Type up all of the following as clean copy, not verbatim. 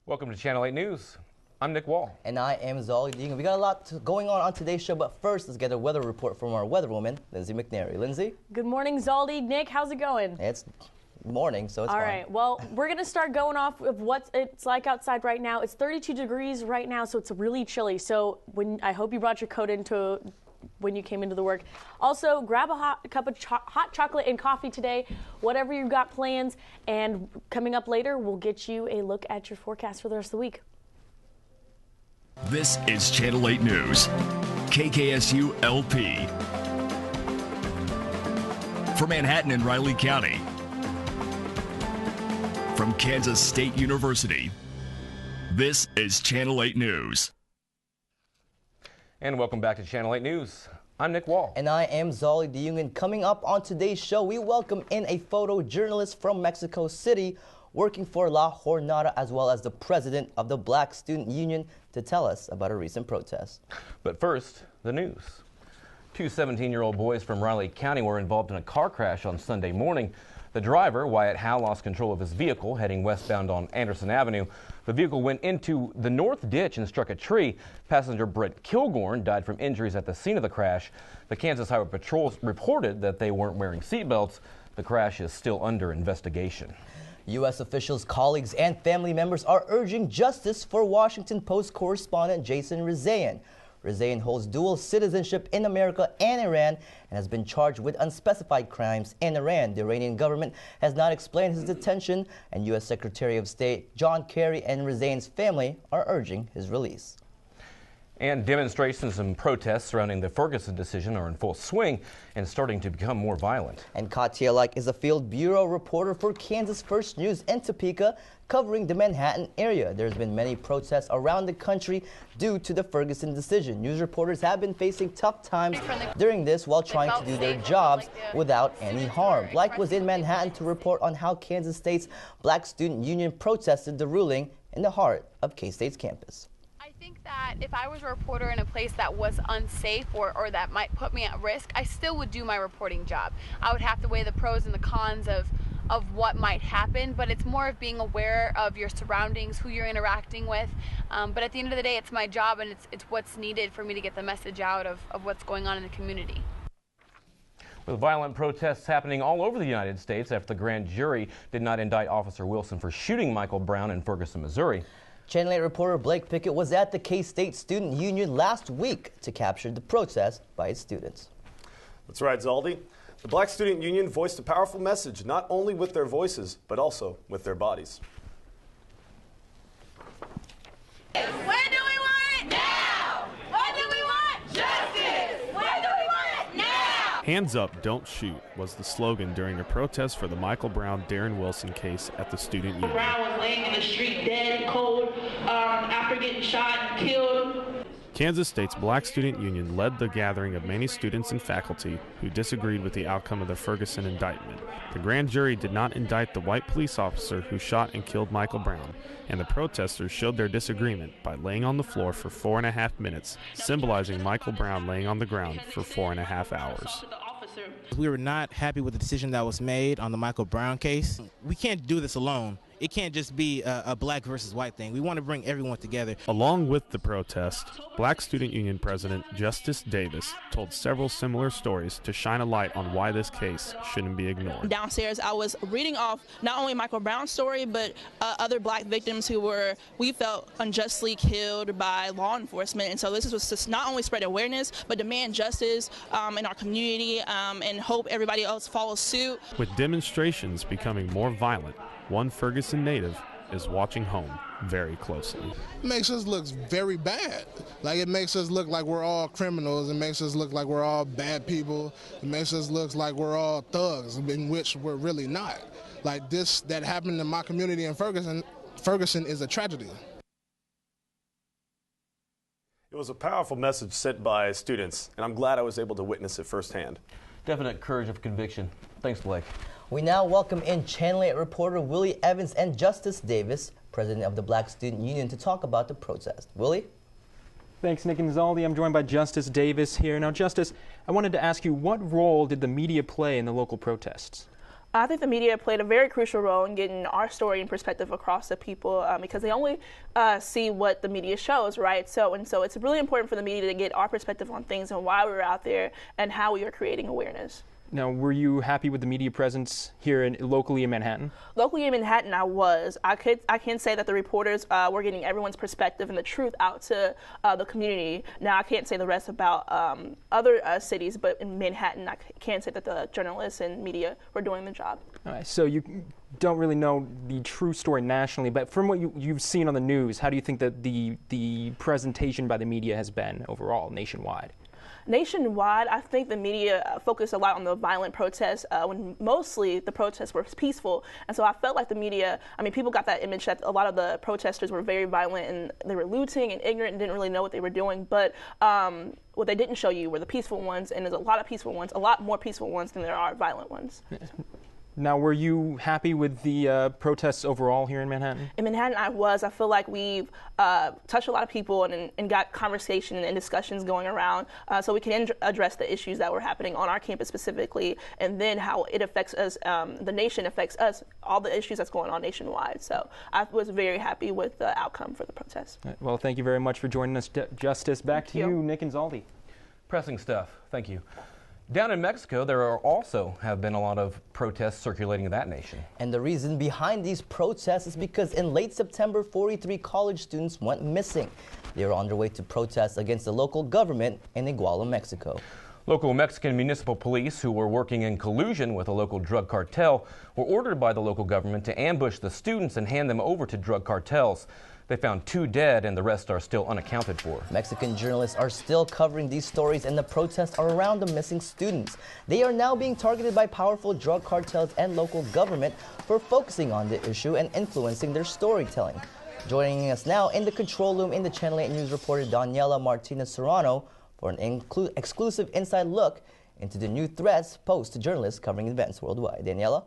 Welcome to Channel 8 News. I'm Nick Wall. And I am Zolly Dean. We got a lot going on today's show, but first, let's get a weather report from our weatherwoman, Lindsay McNary. Lindsay? Good morning, Zoldy. Nick, how's it going? It's morning, so it's All fine. right, well, we're going to start going off of what it's like outside right now. It's 32 degrees right now, so it's really chilly. So I hope you brought your coat into when you came into the work. Also, grab a hot cup of hot chocolate and coffee today, whatever you've got plans. And coming up later, we'll get you a look at your forecast for the rest of the week. This is Channel 8 News, KKSU LP. For Manhattan and Riley County, from Kansas State University, this is Channel 8 News. And welcome back to Channel 8 News. I'm Nick Wall. And I am Zolly DeJong. Coming up on today's show, we welcome in a photojournalist from Mexico City working for La Jornada, as well as the president of the Black Student Union, to tell us about a recent protest. But first, the news. Two 17-year-old boys from Riley County were involved in a car crash on Sunday morning. The driver, Wyatt Howe, lost control of his vehicle heading westbound on Anderson Avenue. The vehicle went into the north ditch and struck a tree. Passenger Brett Kilgorn died from injuries at the scene of the crash. The Kansas Highway Patrol reported that they weren't wearing seatbelts. The crash is still under investigation. U.S. officials, colleagues, and family members are urging justice for Washington Post correspondent Jason Rezaian. Rezaian holds dual citizenship in America and Iran and has been charged with unspecified crimes in Iran. The Iranian government has not explained his detention, and U.S. Secretary of State John Kerry and Rezaian's family are urging his release. And demonstrations and protests surrounding the Ferguson decision are in full swing and starting to become more violent. And Katia Like is a field bureau reporter for Kansas First News in Topeka, covering the Manhattan area. There's been many protests around the country due to the Ferguson decision. News reporters have been facing tough times during this while trying to do their jobs without any harm. Like was in Manhattan to report on how Kansas State's Black Student Union protested the ruling in the heart of K-State's campus. I think that if I was a reporter in a place that was unsafe or that might put me at risk, I still would do my reporting job. I would have to weigh the pros and the cons of what might happen, but it's more of being aware of your surroundings, who you're interacting with. But at the end of the day, it's my job, and it's what's needed for me to get the message out of what's going on in the community. With violent protests happening all over the United States after the grand jury did not indict Officer Wilson for shooting Michael Brown in Ferguson, Missouri. Channel 8 reporter Blake Pickett was at the K-State Student Union last week to capture the protest by its students. That's right, Zaldi. The Black Student Union voiced a powerful message, not only with their voices, but also with their bodies. When do we want it? Now! When do we want justice? When do we want it? Now! Hands up, don't shoot was the slogan during a protest for the Michael Brown, Darren Wilson case at the Student Union. Brown was laying in the street dead, cold, after getting shot and killed. Kansas State's Black Student Union led the gathering of many students and faculty who disagreed with the outcome of the Ferguson indictment. The grand jury did not indict the white police officer who shot and killed Michael Brown, and the protesters showed their disagreement by laying on the floor for 4.5 minutes, symbolizing Michael Brown laying on the ground for 4.5 hours. We were not happy with the decision that was made on the Michael Brown case. We can't do this alone. It can't just be a black versus white thing. We want to bring everyone together. Along with the protest, Black Student Union President Justice Davis told several similar stories to shine a light on why this case shouldn't be ignored. Downstairs, I was reading off not only Michael Brown's story, but other black victims who we felt unjustly killed by law enforcement. And so this was just not only spread awareness, but demand justice in our community and hope everybody else follows suit. With demonstrations becoming more violent, one Ferguson native is watching home very closely. It makes us look very bad. Like, it makes us look like we're all criminals. It makes us look like we're all bad people. It makes us look like we're all thugs, in which we're really not. Like, this that happened in my community in Ferguson is a tragedy. It was a powerful message sent by students, and I'm glad I was able to witness it firsthand. Definite courage of conviction. Thanks, Blake. We now welcome in Channel 8 reporter Willie Evans and Justice Davis, president of the Black Student Union, to talk about the protest. Willie? Thanks, Nick and Zaldi. I'm joined by Justice Davis here. Now, Justice, I wanted to ask you, what role did the media play in the local protests? I think the media played a very crucial role in getting our story and perspective across to people because they only see what the media shows, right? So it's really important for the media to get our perspective on things and why we're out there and how we are creating awareness. Now, were you happy with the media presence here locally in Manhattan? Locally in Manhattan, I was. I can say that the reporters were getting everyone's perspective and the truth out to the community. Now, I can't say the rest about other cities, but in Manhattan, I can say that the journalists and media were doing the job. All right, so you don't really know the true story nationally, but from what you've seen on the news, how do you think that the presentation by the media has been overall nationwide? Nationwide, I think the media focused a lot on the violent protests when mostly the protests were peaceful. And so I felt like the media, people got that image that a lot of the protesters were very violent and they were looting and ignorant and didn't really know what they were doing. But what they didn't show you were the peaceful ones, and there's a lot of peaceful ones, a lot more peaceful ones than there are violent ones. Now, were you happy with the protests overall here in Manhattan? In Manhattan, I was. I feel like we've touched a lot of people and got conversation and discussions going around so we can address the issues that were happening on our campus specifically, and then how it affects us, the nation affects us, all the issues that's going on nationwide. So I was very happy with the outcome for the protests. Right, well, thank you very much for joining us, Justice. Back to you, Nick and Zaldi. Pressing stuff. Thank you. Down in Mexico, there also have been a lot of protests circulating in that nation. And the reason behind these protests is because in late September, 43 college students went missing. They were on their way to protest against the local government in Iguala, Mexico. Local Mexican municipal police, who were working in collusion with a local drug cartel, were ordered by the local government to ambush the students and hand them over to drug cartels. They found 2 dead and the rest are still unaccounted for. Mexican journalists are still covering these stories, and the protests are around the missing students. They are now being targeted by powerful drug cartels and local government for focusing on the issue and influencing their storytelling. Joining us now in the control room in the Channel 8 News reporter Daniela Martinez-Serrano for an exclusive inside look into the new threats posed to journalists covering events worldwide. Daniela?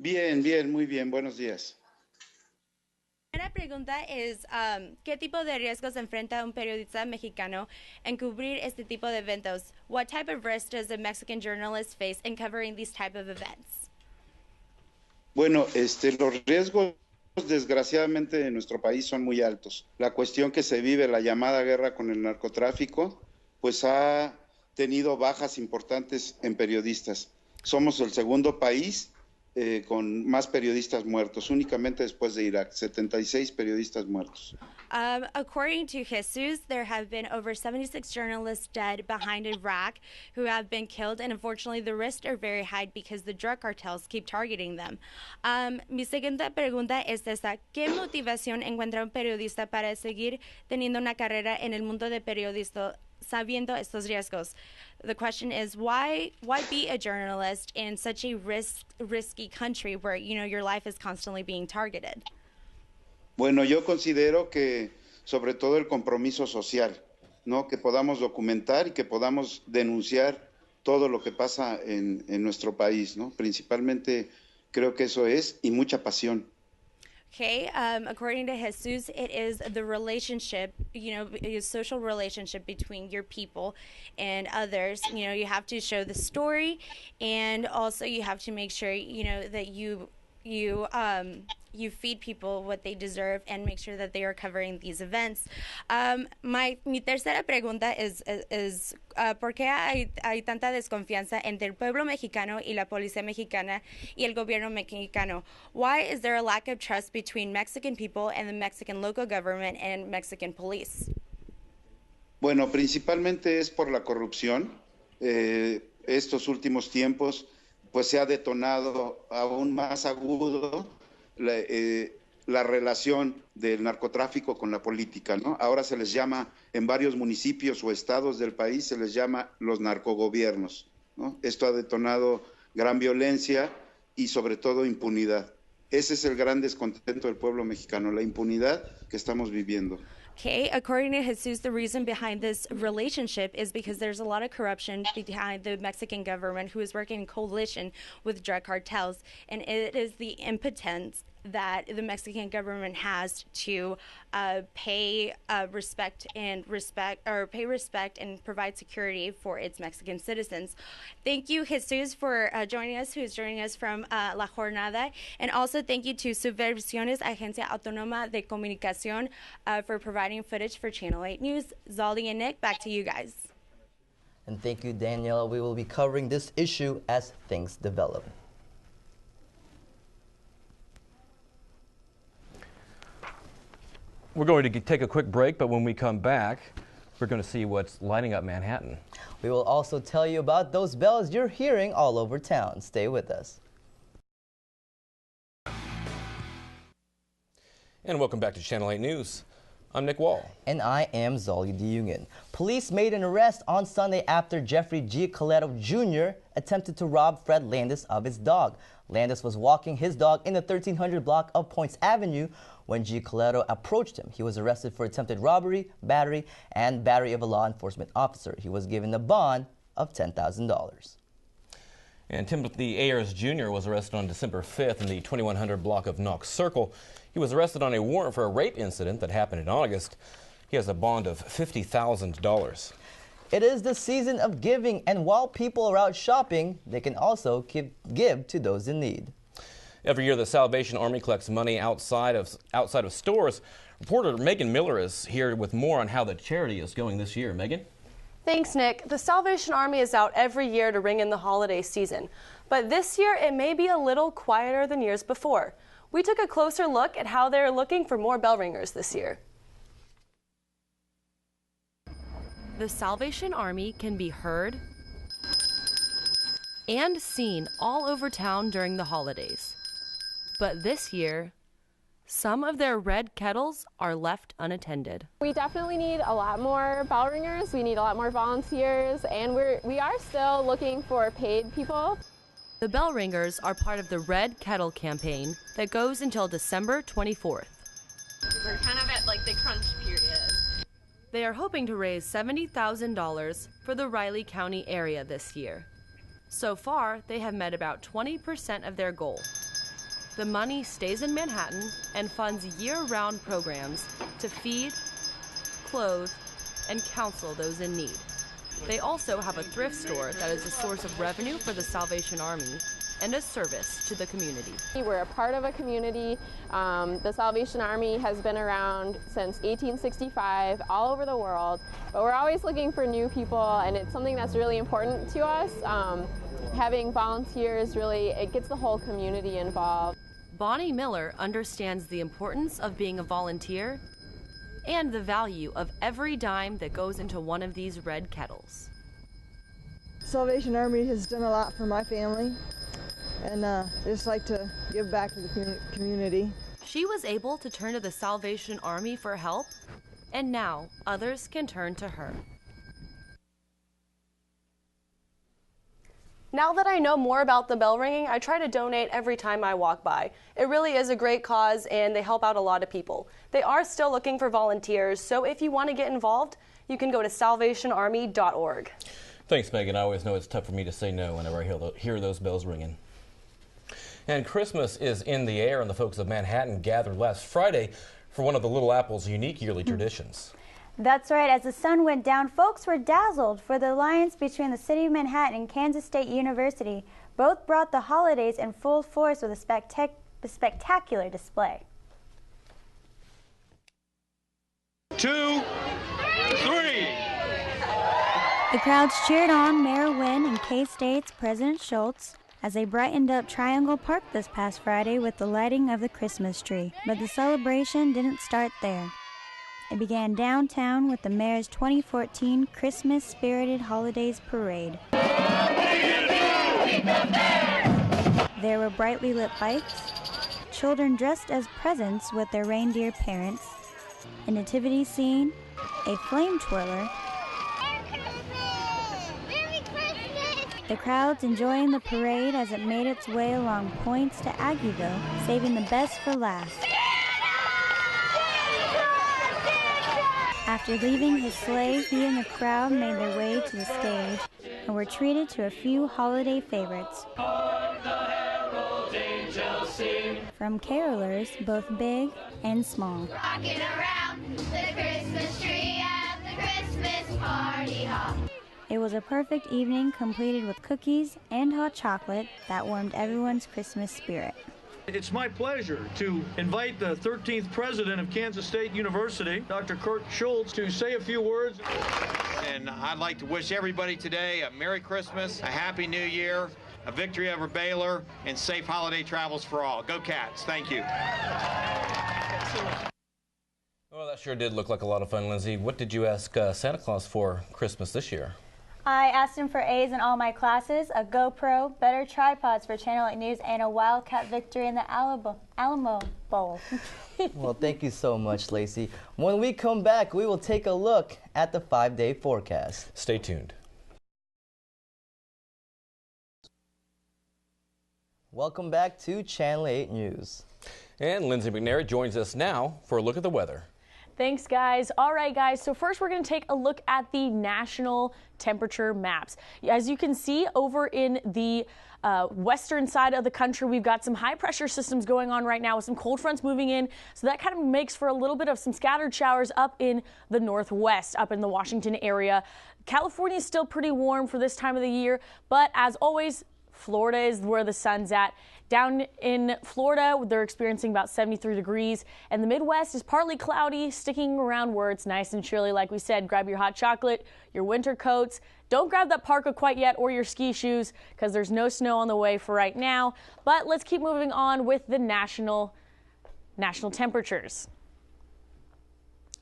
Bien, bien, muy bien. Buenos días. La primera pregunta es, ¿qué tipo de riesgos enfrenta un periodista mexicano en cubrir este tipo de eventos? What type of risk does a Mexican journalist face in covering these type of events? Bueno, los riesgos desgraciadamente en nuestro país son muy altos. La cuestión que se vive, la llamada guerra con el narcotráfico, pues ha tenido bajas importantes en periodistas. Somos el segundo país con más periodistas muertos, únicamente después de Irak, 76 periodistas muertos. According to Jesus, there have been over 76 journalists dead behind Iraq who have been killed, and unfortunately the risks are very high because the drug cartels keep targeting them. Mi segunda pregunta es esta: ¿qué motivación encuentra un periodista para seguir teniendo una carrera en el mundo de periodismo sabiendo estos riesgos? The question is, why be a journalist in such a risky country where, your life is constantly being targeted? Bueno, yo considero que sobre todo el compromiso social, ¿no? Que podamos documentar y que podamos denunciar todo lo que pasa en nuestro país, ¿no? Principalmente creo que eso es, y mucha pasión. Okay, according to Jesus, it is the relationship, a social relationship between your people and others. You have to show the story, and also you have to make sure, that you feed people what they deserve and make sure that they are covering these events. Mi tercera pregunta es ¿por qué hay tanta desconfianza entre el pueblo mexicano y la policía mexicana y el gobierno mexicano? Why is there a lack of trust between Mexican people and the Mexican local government and Mexican police? Bueno, principalmente es por la corrupción. Estos últimos tiempos pues se ha detonado aún más agudo la relación del narcotráfico con la política, ¿no? Ahora se les llama, en varios municipios o estados del país, se les llama los narcogobiernos, ¿no? Esto ha detonado gran violencia y sobre todo impunidad. Ese es el gran descontento del pueblo mexicano, la impunidad que estamos viviendo. Okay, according to Jesus, the reason behind this relationship is because there's a lot of corruption behind the Mexican government who is working in coalition with drug cartels, and it is the impotence that the Mexican government has to pay respect and provide security for its Mexican citizens. Thank you, Jesus, for joining us, who is joining us from La Jornada, and also thank you to Subversiones, Agencia Autónoma de Comunicación, for providing footage for Channel 8 News. Zaldi and Nick, back to you guys. And thank you, Danielle. We will be covering this issue as things develop. We're going to take a quick break, but when we come back, we're going to see what's lighting up Manhattan. We will also tell you about those bells you're hearing all over town. Stay with us. And welcome back to Channel 8 News. I'm Nick Wall. And I am Zolly DeUngan. Police made an arrest on Sunday after Jeffrey Giacoletto Jr. attempted to rob Fred Landis of his dog. Landis was walking his dog in the 1300 block of Points Avenue when Giacoletto approached him. He was arrested for attempted robbery, battery, and battery of a law enforcement officer. He was given a bond of $10,000. And Timothy Ayers Jr. was arrested on December 5th in the 2100 block of Knox Circle. He was arrested on a warrant for a rape incident that happened in August. He has a bond of $50,000. It is the season of giving, and while people are out shopping, they can also give to those in need. Every year, the Salvation Army collects money outside of stores. Reporter Megan Miller is here with more on how the charity is going this year. Megan? Thanks, Nick. The Salvation Army is out every year to ring in the holiday season. But this year, it may be a little quieter than years before. We took a closer look at how they're looking for more bell ringers this year. The Salvation Army can be heard and seen all over town during the holidays. But this year, some of their red kettles are left unattended. We definitely need a lot more bell ringers. We need a lot more volunteers, and we are still looking for paid people. The bell ringers are part of the Red Kettle campaign that goes until December 24th. We're kind of at like the crunch period. They are hoping to raise $70,000 for the Riley County area this year. So far, they have met about 20% of their goal. The money stays in Manhattan and funds year-round programs to feed, clothe, and counsel those in need. They also have a thrift store that is a source of revenue for the Salvation Army and a service to the community. We're a part of a community. The Salvation Army has been around since 1865 all over the world, but we're always looking for new people, and it's something that's really important to us. Having volunteers it gets the whole community involved. Bonnie Miller understands the importance of being a volunteer and the value of every dime that goes into one of these red kettles. Salvation Army has done a lot for my family, and I just like to give back to the community. She was able to turn to the Salvation Army for help, and now others can turn to her. Now that I know more about the bell ringing, I try to donate every time I walk by. It really is a great cause, and they help out a lot of people. They are still looking for volunteers, so if you want to get involved, you can go to salvationarmy.org. Thanks, Megan. I always know it's tough for me to say no whenever I hear those bells ringing. And Christmas is in the air, and the folks of Manhattan gathered last Friday for one of the Little Apple's unique yearly traditions. That's right. As the sun went down, folks were dazzled, for the alliance between the city of Manhattan and Kansas State University both brought the holidays in full force with a spectacular display. 2, 3. The crowds cheered on Mayor Wynn and K-State's President Schultz as they brightened up Triangle Park this past Friday with the lighting of the Christmas tree. But the celebration didn't start there. It began downtown with the mayor's 2014 Christmas Spirited Holidays Parade. There were brightly lit bikes, children dressed as presents with their reindeer parents, a nativity scene, a flame twirler, the crowds enjoying the parade as it made its way along points to Aggieville, saving the best for last. After leaving his sleigh, he and the crowd made their way to the stage and were treated to a few holiday favorites from carolers both big and small. Rocking around the Christmas tree at the Christmas party hop. It was a perfect evening completed with cookies and hot chocolate that warmed everyone's Christmas spirit. It's my pleasure to invite the 13th president of Kansas State University, Dr. Kurt Schultz, to say a few words. And I'd like to wish everybody today a Merry Christmas, a Happy New Year, a victory over Baylor, and safe holiday travels for all. Go Cats. Thank you. Well, that sure did look like a lot of fun, Lindsay. What did you ask Santa Claus for Christmas this year? I asked him for A's in all my classes, a GoPro, better tripods for Channel 8 News, and a Wildcat victory in the Alamo Bowl. Well, thank you so much, Lacey. When we come back, we will take a look at the 5-day forecast. Stay tuned. Welcome back to Channel 8 News. And Lindsay McNair joins us now for a look at the weather. Thanks, guys. All right, guys. So first, we're going to take a look at the national temperature maps. As you can see over in the western side of the country, we've got some high pressure systems going on right now with some cold fronts moving in. So that kind of makes for a little bit of some scattered showers up in the northwest, up in the Washington area. California is still pretty warm for this time of the year, but as always, Florida is where the sun's at. Down in Florida, they're experiencing about 73 degrees, and the Midwest is partly cloudy, sticking around where it's nice and chilly. Like we said, grab your hot chocolate, your winter coats. Don't grab that parka quite yet or your ski shoes because there's no snow on the way for right now. But let's keep moving on with the national temperatures.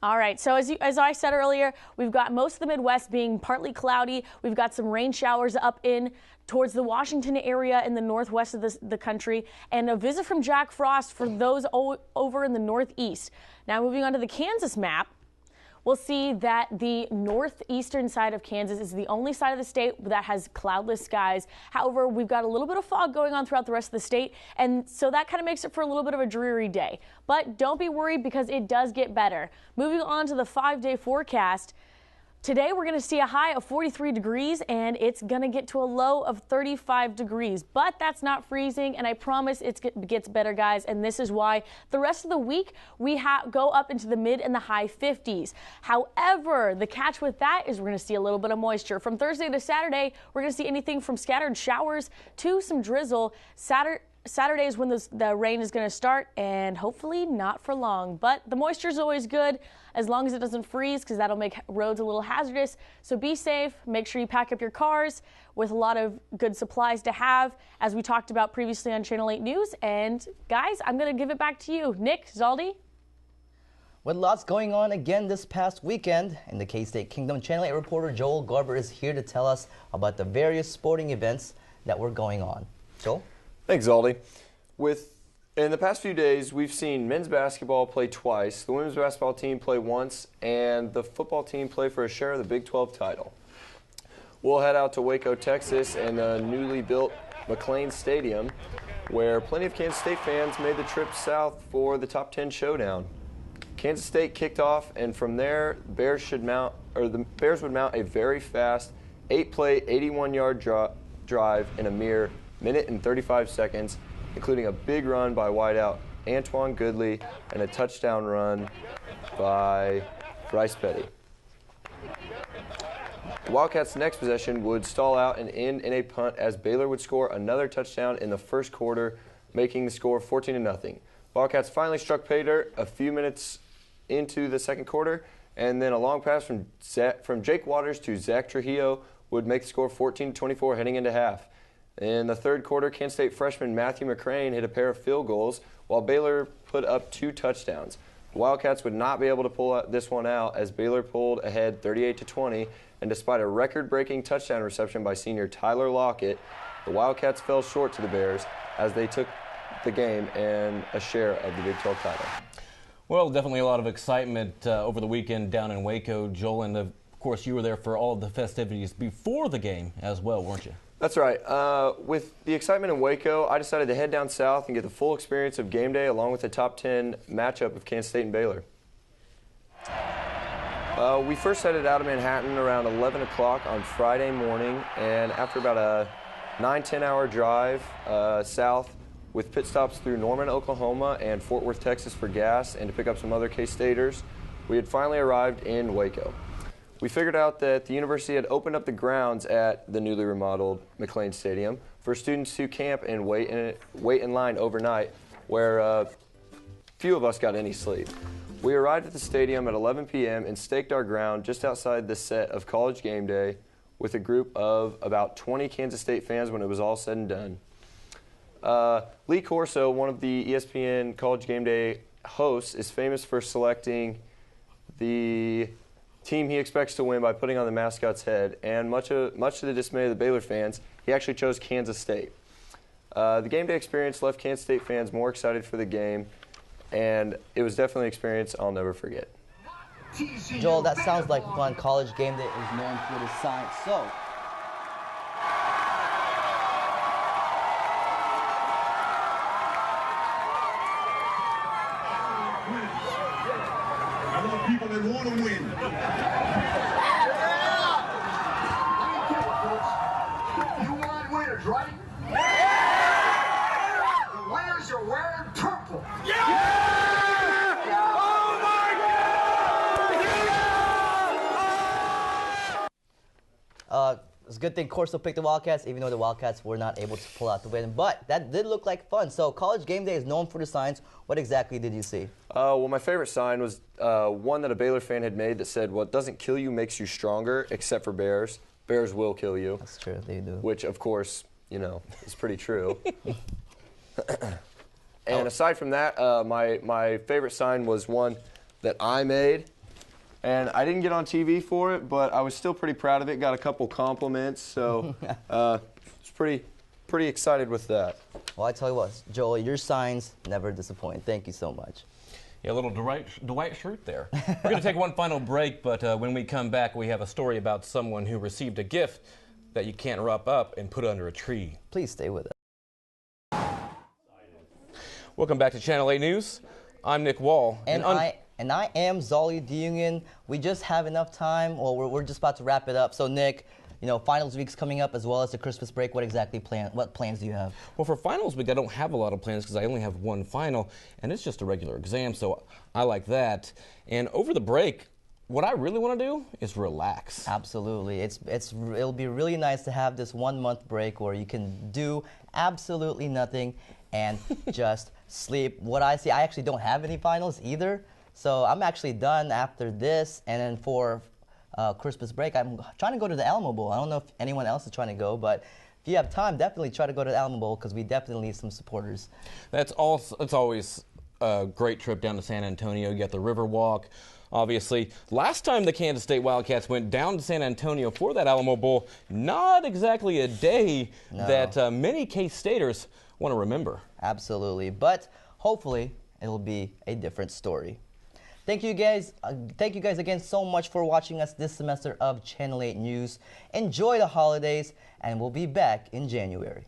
All right, so as I said earlier, we've got most of the Midwest being partly cloudy. We've got some rain showers up in towards the Washington area in the northwest of the country, and a visit from Jack Frost for those over in the northeast. Now moving on to the Kansas map, we'll see that the northeastern side of Kansas is the only side of the state that has cloudless skies. However, we've got a little bit of fog going on throughout the rest of the state, and so that kind of makes it for a little bit of a dreary day. But don't be worried because it does get better. Moving on to the 5-day forecast. Today we're going to see a high of 43 degrees and it's going to get to a low of 35 degrees. But that's not freezing, and I promise it gets better, guys, and this is why. The rest of the week we go up into the mid and the high 50s. However, the catch with that is we're going to see a little bit of moisture. From Thursday to Saturday, we're going to see anything from scattered showers to some drizzle. Saturday is when the rain is going to start, and hopefully not for long. But the moisture is always good as long as it doesn't freeze, because that'll make roads a little hazardous. So be safe. Make sure you pack up your cars with a lot of good supplies to have, as we talked about previously on Channel 8 News. And guys, I'm going to give it back to you. Nick, Zaldi? With lots going on again this past weekend in the K-State Kingdom, Channel 8 reporter Joel Garber is here to tell us about the various sporting events that were going on. Joel? Thanks, Aldi. In the past few days, we've seen men's basketball play twice, the women's basketball team play once, and the football team play for a share of the Big 12 title. We'll head out to Waco, Texas, and the newly built McLean Stadium, where plenty of Kansas State fans made the trip south for the Top 10 showdown. Kansas State kicked off, and from there, the Bears would mount a very fast 8-play, 81-yard drive in a mere minute and 35 seconds, including a big run by wideout Antoine Goodley and a touchdown run by Bryce Petty. The Wildcats' next possession would stall out and end in a punt as Baylor would score another touchdown in the first quarter, making the score 14-0. Wildcats finally struck pay dirt a few minutes into the second quarter, and then a long pass from Jake Waters to Zach Trujillo would make the score 14-24 heading into half. In the third quarter, Kansas State freshman Matthew McCrane hit a pair of field goals, while Baylor put up 2 touchdowns. The Wildcats would not be able to pull this one out as Baylor pulled ahead 38-20, and despite a record-breaking touchdown reception by senior Tyler Lockett, the Wildcats fell short to the Bears as they took the game and a share of the Big 12 title. Well, definitely a lot of excitement over the weekend down in Waco, Joel, and of course you were there for all of the festivities before the game as well, weren't you? That's right. With the excitement in Waco, I decided to head down south and get the full experience of game day along with the top 10 matchup of Kansas State and Baylor. We first headed out of Manhattan around 11 o'clock on Friday morning, and after about a 9-10 hour drive south with pit stops through Norman, Oklahoma and Fort Worth, Texas for gas and to pick up some other K-Staters, we had finally arrived in Waco. We figured out that the university had opened up the grounds at the newly remodeled McLean Stadium for students to camp and wait in line overnight, where few of us got any sleep. We arrived at the stadium at 11 p.m. and staked our ground just outside the set of College Game Day with a group of about 20 Kansas State fans when it was all said and done. Lee Corso, one of the ESPN College Game Day hosts, is famous for selecting the team he expects to win by putting on the mascot's head, and much to the dismay of the Baylor fans, he actually chose Kansas State. The game day experience left Kansas State fans more excited for the game, and it was definitely an experience I'll never forget. Joel, that sounds like fun. College Game Day is known for the science. So, I want people that want to win. You want winners, right? The winners are wearing purple. it's a good thing Corso picked the Wildcats, even though the Wildcats were not able to pull out the win. But that did look like fun. So College Game Day is known for the signs. What exactly did you see? Well, my favorite sign was one that a Baylor fan had made that said, "What doesn't kill you makes you stronger, except for bears. Bears will kill you." That's true, they do. Which, of course, you know, is pretty true. And aside from that, my favorite sign was one that I made. And I didn't get on TV for it, but I was still pretty proud of it. Got a couple compliments, so was pretty excited with that. Well, I tell you what, Joel, your signs never disappoint. Thank you so much. Yeah, a little Dwight Schrute there. We're going to take one final break, but when we come back, we have a story about someone who received a gift that you can't wrap up and put under a tree. Please stay with us. Welcome back to Channel 8 News. I'm Nick Wall. And I am Zolly DeUnion. We just have enough time. Well, we're just about to wrap it up. So, Nick, you know, finals week's coming up as well as the Christmas break. What plans do you have? Well, for finals week, I don't have a lot of plans because I only have one final, and it's just a regular exam, so I like that. And over the break, what I really want to do is relax. Absolutely. It'll be really nice to have this 1 month break where you can do absolutely nothing and just sleep. What I see, I actually don't have any finals either. So I'm actually done after this, and then for Christmas break, I'm trying to go to the Alamo Bowl. I don't know if anyone else is trying to go, but if you have time, definitely try to go to the Alamo Bowl because we definitely need some supporters. It's always a great trip down to San Antonio. You got the River Walk, obviously. Last time the Kansas State Wildcats went down to San Antonio for that Alamo Bowl, not exactly a day that many K-Staters want to remember. Absolutely, but hopefully it'll be a different story. Thank you guys again so much for watching us this semester of Channel 8 News. Enjoy the holidays, and we'll be back in January.